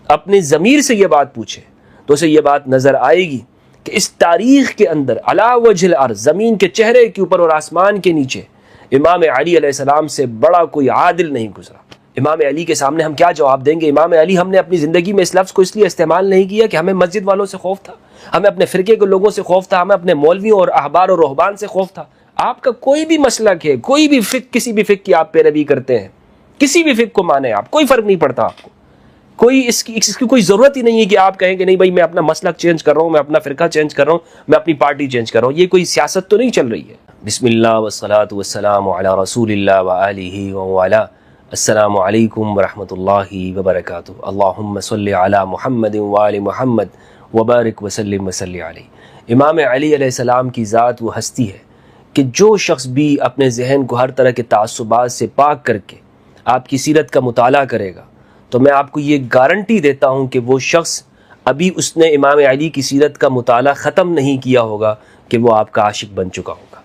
اپنی ضمیر سے یہ بات پوچھے تو اسے یہ بات نظر آئے گی کہ اس تاریخ کے اندر علی وجہ الارض، زمین کے چہرے کے اوپر اور آسمان کے نیچے، امام علی علیہ السلام سے بڑا کوئی عادل نہیں گزرا۔ امام علی کے سامنے ہم کیا جواب دیں گے؟ امام علی، ہم نے اپنی زندگی میں اس لفظ کو اس لیے استعمال نہیں کیا کہ ہمیں مسجد والوں سے خوف تھا، ہمیں اپنے فرقے کے لوگوں سے خوف تھا، ہمیں اپنے مولویوں اور احبار اور رہبان سے خوف تھا۔ آپ کا کوئی بھی مسلک ہے، کوئی بھی فقہ، کسی بھی فقہ کی آپ پیروی کرتے ہیں، کسی بھی فقہ کو مانیں آپ، کوئی فرق نہیں پڑتا آپ کو، کوئی اس کی کوئی ضرورت ہی نہیں ہے کہ آپ کہیں کہ نہیں بھائی میں اپنا مسلک چینج کر رہا ہوں، میں اپنا فرقہ چینج کر رہا ہوں، میں اپنی پارٹی چینج کر رہا ہوں۔ یہ کوئی سیاست تو نہیں چل رہی ہے۔ بسم اللہ والصلاة والسلام علی رسول اللہ وآلہ وعلا۔ السلام علیکم ورحمۃ اللہ وبرکاتہ۔ اللہم صلی علی محمد وآل محمد وبارک وسلم وصلی علیہ۔ امام علی علیہ السلام کی ذات وہ ہستی ہے کہ جو شخص بھی اپنے ذہن کو ہر طرح کے تعصبات سے پاک کر کے آپ کی سیرت کا مطالعہ کرے گا تو میں آپ کو یہ گارنٹی دیتا ہوں کہ وہ شخص ابھی اس نے امام علی کی سیرت کا مطالعہ ختم نہیں کیا ہوگا کہ وہ آپ کا عاشق بن چکا ہوگا۔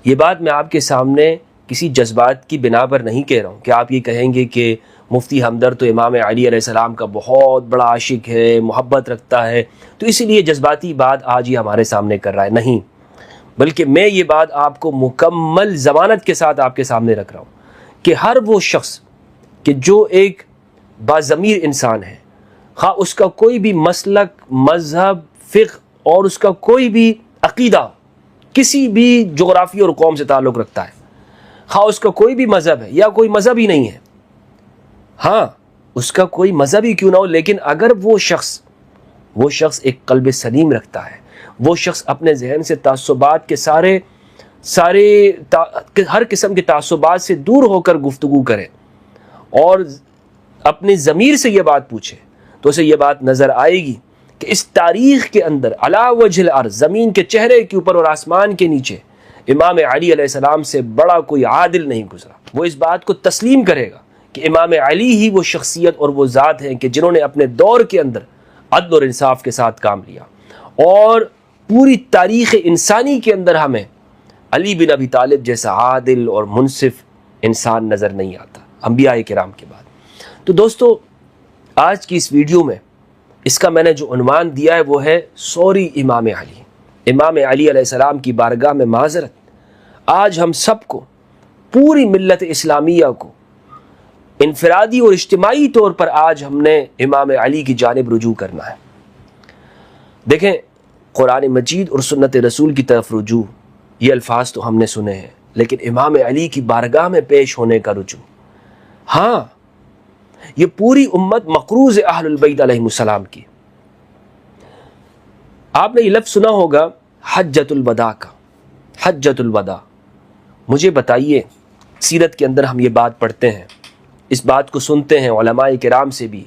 یہ بات میں آپ کے سامنے کسی جذبات کی بنا پر نہیں کہہ رہا ہوں کہ آپ یہ کہیں گے کہ مفتی ہمدرد تو امام علی علیہ السلام کا بہت بڑا عاشق ہے، محبت رکھتا ہے، تو اسی لیے جذباتی بات آج یہ ہمارے سامنے کر رہا ہے۔ نہیں، بلکہ میں یہ بات آپ کو مکمل ضمانت کے ساتھ آپ کے سامنے رکھ رہا ہوں کہ ہر وہ شخص کہ جو ایک باضمیر انسان ہے، خواہ اس کا کوئی بھی مسلک، مذہب، فقہ اور اس کا کوئی بھی عقیدہ کسی بھی جغرافی اور قوم سے تعلق رکھتا ہے، خواہ اس کا کوئی بھی مذہب ہے یا کوئی مذہب ہی نہیں ہے، ہاں اس کا کوئی مذہب ہی کیوں نہ ہو، لیکن اگر وہ شخص ایک قلب سلیم رکھتا ہے، وہ شخص اپنے ذہن سے تعصبات کے ہر قسم کے تعصبات سے دور ہو کر گفتگو کرے اور اپنی ضمیر سے یہ بات پوچھے تو اسے یہ بات نظر آئے گی کہ اس تاریخ کے اندر علی وجہ الارض، زمین کے چہرے کے اوپر اور آسمان کے نیچے، امام علی علیہ السلام سے بڑا کوئی عادل نہیں گزرا۔ وہ اس بات کو تسلیم کرے گا کہ امام علی ہی وہ شخصیت اور وہ ذات ہیں کہ جنہوں نے اپنے دور کے اندر عدل اور انصاف کے ساتھ کام لیا، اور پوری تاریخ انسانی کے اندر ہمیں علی بن ابی طالب جیسا عادل اور منصف انسان نظر نہیں آتا انبیاء کرام کے بعد۔ تو دوستو، آج کی اس ویڈیو میں اس کا میں نے جو عنوان دیا ہے وہ ہے سوری امام علی۔ امام علی علیہ السلام کی بارگاہ میں معذرت۔ آج ہم سب کو، پوری ملت اسلامیہ کو، انفرادی اور اجتماعی طور پر آج ہم نے امام علی کی جانب رجوع کرنا ہے۔ دیکھیں، قرآن مجید اور سنت رسول کی طرف رجوع، یہ الفاظ تو ہم نے سنے ہیں، لیکن امام علی کی بارگاہ میں پیش ہونے کا رجوع، ہاں یہ پوری امت مقروض اہل البیت علیہ السلام کی۔ آپ نے یہ لفظ سنا ہوگا حجۃ الوداع کا، حجۃ الوداع۔ مجھے بتائیے، سیرت کے اندر ہم یہ بات پڑھتے ہیں، اس بات کو سنتے ہیں علماء کرام سے بھی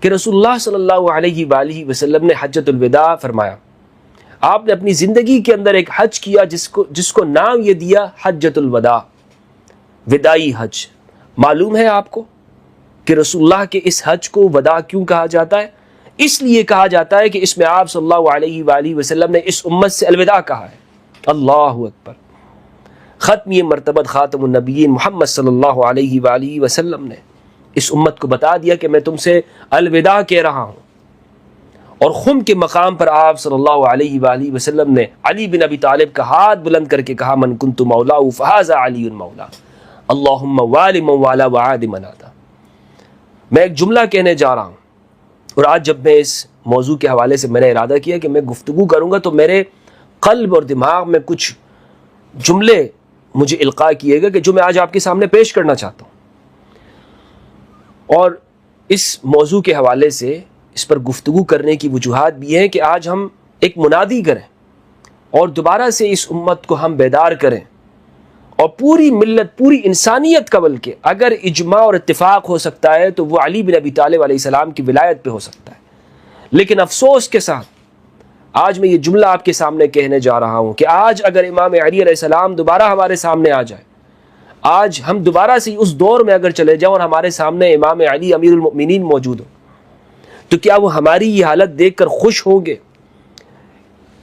کہ رسول اللہ صلی اللہ علیہ وآلہ وسلم نے حجۃ الوداع فرمایا۔ آپ نے اپنی زندگی کے اندر ایک حج کیا جس کو نام یہ دیا حجۃ الوداع، وداعی حج۔ معلوم ہے آپ کو کہ رسول اللہ کے اس حج کو وداع کیوں کہا جاتا ہے؟ اس لیے کہا جاتا ہے کہ اس میں آپ صلی اللہ علیہ وآلہ وسلم نے اس امت سے الوداع کہا ہے۔ اللہ اکبر۔ ختمی مرتبت خاتم النبیین محمد صلی اللہ علیہ وآلہ وسلم نے اس امت کو بتا دیا کہ میں تم سے الوداع کہہ رہا ہوں، اور خم کے مقام پر آپ صلی اللہ علیہ وآلہ وسلم نے علی بن ابی طالب کا ہاتھ بلند کر کے کہا من کنت مولا فہذا علی مولا اللہم والی من والا وعاد من عادا۔ میں ایک جملہ کہنے جا رہا ہوں، اور آج جب میں اس موضوع کے حوالے سے میں نے ارادہ کیا کہ میں گفتگو کروں گا تو میرے قلب اور دماغ میں کچھ جملے مجھے القاء کیے گا کہ جو میں آج آپ کے سامنے پیش کرنا چاہتا ہوں، اور اس موضوع کے حوالے سے اس پر گفتگو کرنے کی وجوہات بھی ہیں کہ آج ہم ایک منادی کریں اور دوبارہ سے اس امت کو ہم بیدار کریں، اور پوری ملت، پوری انسانیت کا بلکہ اگر اجماع اور اتفاق ہو سکتا ہے تو وہ علی بن ابی طالب علیہ السلام کی ولایت پہ ہو سکتا ہے۔ لیکن افسوس کے ساتھ آج میں یہ جملہ آپ کے سامنے کہنے جا رہا ہوں کہ آج اگر امام علی علیہ السلام دوبارہ ہمارے سامنے آ جائے، آج ہم دوبارہ سے اس دور میں اگر چلے جاؤں اور ہمارے سامنے امام علی امیر المؤمنین موجود ہو، تو کیا وہ ہماری یہ حالت دیکھ کر خوش ہوں گے؟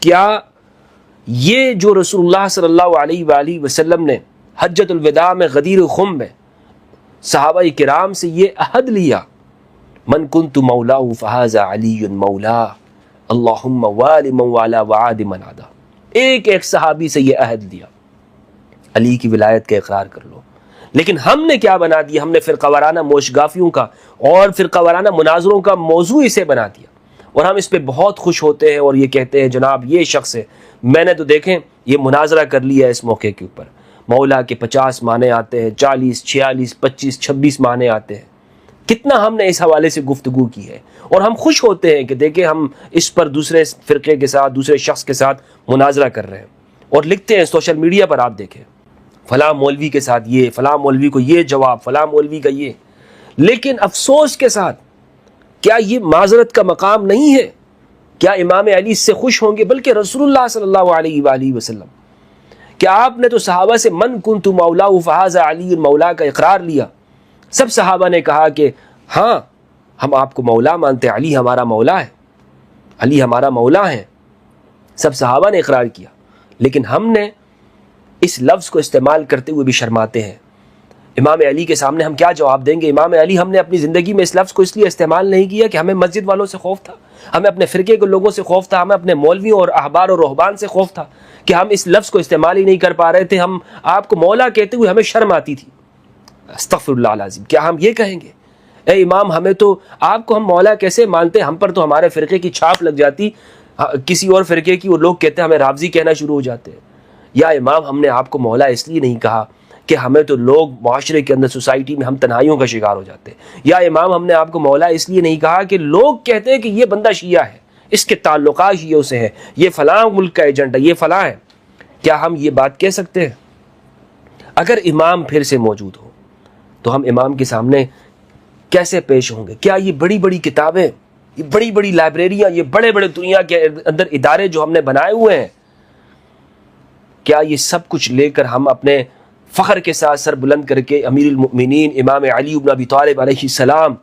کیا یہ جو رسول اللہ صلی اللہ علیہ وآلہ وسلم نے حجۃ الوداع میں غدیر خم میں صحابہ کرام سے یہ عہد لیا من کنت مولاہ فہذا علی مولا اللہم والی من والا وعاد من عدا. ایک ایک صحابی سے یہ عہد لیا علی کی ولایت کا اقرار کر لو. لیکن ہم نے کیا بنا دیا؟ ہم نے فرقہ وارانہ موشگافیوں کا اور فرقہ وارانہ مناظروں کا موضوع اسے بنا دیا، اور ہم اس پہ بہت خوش ہوتے ہیں اور یہ کہتے ہیں جناب یہ شخص ہے. میں نے تو دیکھیں یہ مناظرہ کر لیا اس موقع کے اوپر، مولا کے 50 معنی آتے ہیں، 40 46 25 26 معنی آتے ہیں. کتنا ہم نے اس حوالے سے گفتگو کی ہے، اور ہم خوش ہوتے ہیں کہ دیکھیں ہم اس پر دوسرے فرقے کے ساتھ دوسرے شخص کے ساتھ مناظرہ کر رہے ہیں، اور لکھتے ہیں سوشل میڈیا پر. آپ دیکھیں فلاں مولوی کے ساتھ یہ، فلاں مولوی کو یہ جواب، فلاں مولوی کا یہ. لیکن افسوس کے ساتھ کیا یہ معذرت کا مقام نہیں ہے؟ کیا امام علی اس سے خوش ہوں گے؟ بلکہ رسول اللہ صلی اللہ علیہ وآلہ وسلم، کیا آپ نے تو صحابہ سے من کنت مولا فہذا علی مولا کا اقرار لیا؟ سب صحابہ نے کہا کہ ہاں ہم آپ کو مولا مانتے، علی ہمارا مولا ہے، علی ہمارا مولا ہے. سب صحابہ نے اقرار کیا. لیکن ہم نے اس لفظ کو استعمال کرتے ہوئے بھی شرماتے ہیں. امام علی کے سامنے ہم کیا جواب دیں گے؟ امام علی ہم نے اپنی زندگی میں اس لفظ کو اس لیے استعمال نہیں کیا کہ ہمیں مسجد والوں سے خوف تھا، ہمیں اپنے فرقے کے لوگوں سے خوف تھا، ہمیں اپنے مولویوں اور احبار اور رہبان سے خوف تھا کہ ہم اس لفظ کو استعمال ہی نہیں کر پا رہے تھے. ہم آپ کو مولا کہتے ہوئے ہمیں شرم آتی تھی. استغفر اللہ العظیم، کیا ہم یہ کہیں گے اے امام ہمیں تو آپ کو ہم مولا کیسے مانتے؟ ہم پر تو ہمارے فرقے کی چھاپ لگ جاتی، کسی اور فرقے کی وہ لوگ کہتے ہیں ہمیں رافضی کہنا شروع ہو جاتے ہیں. یا امام ہم نے آپ کو مولا اس لیے نہیں کہا کہ ہمیں تو لوگ معاشرے کے اندر سوسائٹی میں ہم تنہائیوں کا شکار ہو جاتے ہیں. یا امام ہم نے آپ کو مولا اس لیے نہیں کہا کہ لوگ کہتے ہیں کہ یہ بندہ شیعہ ہے، اس کے تعلقات شیعوں سے ہیں، یہ فلاں ملک کا ایجنٹ ہے، یہ فلاں ہے. کیا ہم یہ بات کہہ سکتے ہیں؟ اگر امام پھر سے موجود ہو تو ہم امام کے سامنے کیسے پیش ہوں گے؟ کیا یہ بڑی بڑی کتابیں، یہ بڑی بڑی لائبریریاں، یہ بڑے بڑے دنیا کے اندر ادارے جو ہم نے بنائے ہوئے ہیں، کیا یہ سب کچھ لے کر ہم اپنے فخر کے ساتھ سر بلند کر کے امیر المؤمنین امام علی بن ابی طالب علیہ السلام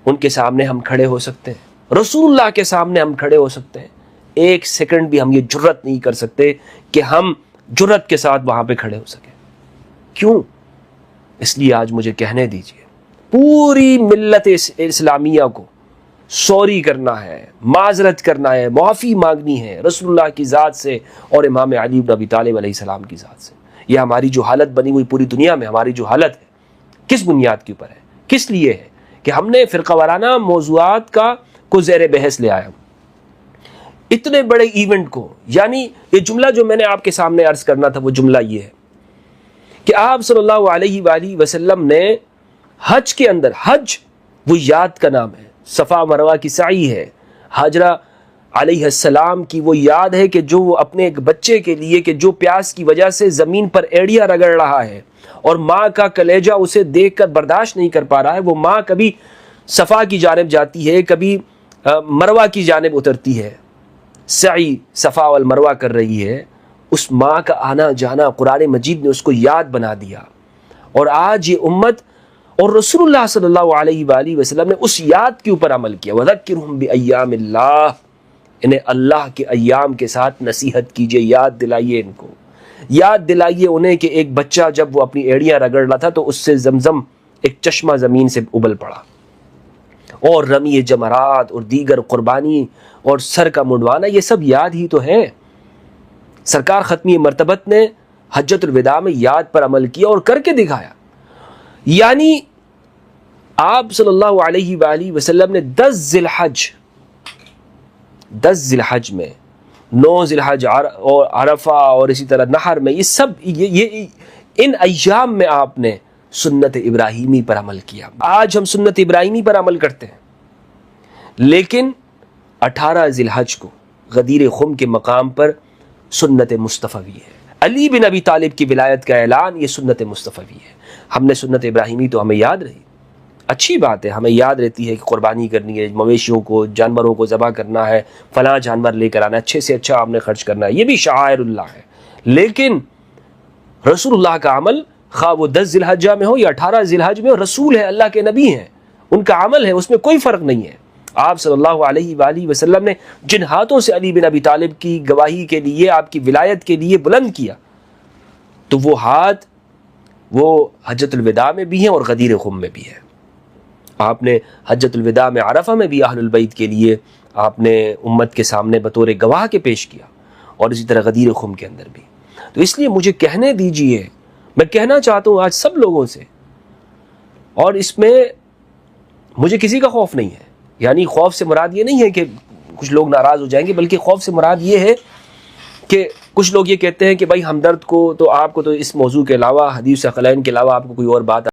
ان کے سامنے ہم کھڑے ہو سکتے ہیں؟ رسول اللہ کے سامنے ہم کھڑے ہو سکتے ہیں؟ ایک سیکنڈ بھی ہم یہ جرت نہیں کر سکتے کہ ہم جرت کے ساتھ وہاں پہ کھڑے ہو سکیں. کیوں؟ اس لیے آج مجھے کہنے دیجئے، پوری ملت اسلامیہ کو سوری کرنا ہے، معذرت کرنا ہے، معافی مانگنی ہے رسول اللہ کی ذات سے اور امام علی بن ابی طالب علیہ السلام کی ذات سے. یہ ہماری جو حالت بنی ہوئی پوری دنیا میں، ہماری جو حالت ہے کس بنیاد کے اوپر ہے؟ کس لیے ہے؟ کہ ہم نے فرقہ وارانہ موضوعات کو زیر بحث لے آیا. اتنے بڑے ایونٹ کو، یعنی یہ جملہ جو میں نے آپ کے سامنے عرض کرنا تھا وہ جملہ یہ ہے کہ آپ صلی اللہ علیہ وآلہ وسلم نے حج کے اندر، حج وہ یاد کا نام ہے، صفا مروہ کی سعی ہے، حاجرہ علیہ السلام کی وہ یاد ہے کہ جو وہ اپنے ایک بچے کے لیے کہ جو پیاس کی وجہ سے زمین پر ایڑیاں رگڑ رہا ہے اور ماں کا کلیجہ اسے دیکھ کر برداشت نہیں کر پا رہا ہے، وہ ماں کبھی صفا کی جانب جاتی ہے، کبھی مروہ کی جانب اترتی ہے، سعی صفا والمروہ کر رہی ہے. اس ماں کا آنا جانا قرآن مجید نے اس کو یاد بنا دیا. اور آج یہ امت اور رسول اللہ صلی اللہ علیہ وآلہ وسلم نے اس یاد کے اوپر عمل کیا. وَذَكِّرْهُمْ بِأَيَّامِ اللَّهِ، انہیں اللہ کے ایام کے ساتھ نصیحت کیجئے، یاد دلائیے ان کو، یاد دلائیے انہیں کہ ایک بچہ جب وہ اپنی ایڑیاں رگڑ رہا تھا تو اس سے زمزم ایک چشمہ زمین سے ابل پڑا، اور رمی جمرات اور دیگر قربانی اور سر کا منڈوانا یہ سب یاد ہی تو ہے. سرکار ختمی مرتبت نے حجۃ الوداع میں یاد پر عمل کیا اور کر کے دکھایا. یعنی آپ صلی اللہ علیہ وآلہ وسلم نے 10 ذی الحج میں، 9 ذی الحج اور عرفہ اور اسی طرح نحر میں، یہ سب یہ ان ایام میں آپ نے سنت ابراہیمی پر عمل کیا. آج ہم سنت ابراہیمی پر عمل کرتے ہیں، لیکن 18 ذی الحج کو غدیر خم کے مقام پر سنت مصطفی ہے. علی بن ابی طالب کی ولایت کا اعلان یہ سنت مصطفی ہے. ہم نے سنت ابراہیمی تو ہمیں یاد رہی، اچھی بات ہے، ہمیں یاد رہتی ہے کہ قربانی کرنی ہے، مویشیوں کو، جانوروں کو ذبح کرنا ہے، فلاں جانور لے کر آنا ہے، اچھے سے اچھا آپ نے خرچ کرنا ہے، یہ بھی شعائر اللہ ہے. لیکن رسول اللہ کا عمل، خواہ وہ 10 ذی الحجہ میں ہو یا 18 ذی الحج میں ہو، رسول ہے، اللہ کے نبی ہیں، ان کا عمل ہے، اس میں کوئی فرق نہیں ہے. آپ صلی اللہ علیہ وآلہ وسلم نے جن ہاتھوں سے علی بن ابی طالب کی گواہی کے لیے، آپ کی ولایت کے لیے بلند کیا، تو وہ ہاتھ وہ حجۃ الوداع میں بھی ہیں اور غدیر خم میں بھی ہے. آپ نے حجۃ الوداع میں عرفہ میں بھی اہل البیت کے لیے آپ نے امت کے سامنے بطور گواہ کے پیش کیا، اور اسی طرح غدیر خم کے اندر بھی۔ تو اس لیے مجھے کہنے دیجئے، میں کہنا چاہتا ہوں آج سب لوگوں سے، اور اس میں مجھے کسی کا خوف نہیں ہے، یعنی خوف سے مراد یہ نہیں ہے کہ کچھ لوگ ناراض ہو جائیں گے، بلکہ خوف سے مراد یہ ہے کہ کچھ لوگ یہ کہتے ہیں کہ بھائی ہمدرد کو تو آپ کو تو اس موضوع کے علاوہ، حدیث ثقلین کے علاوہ آپ کو کوئی اور بات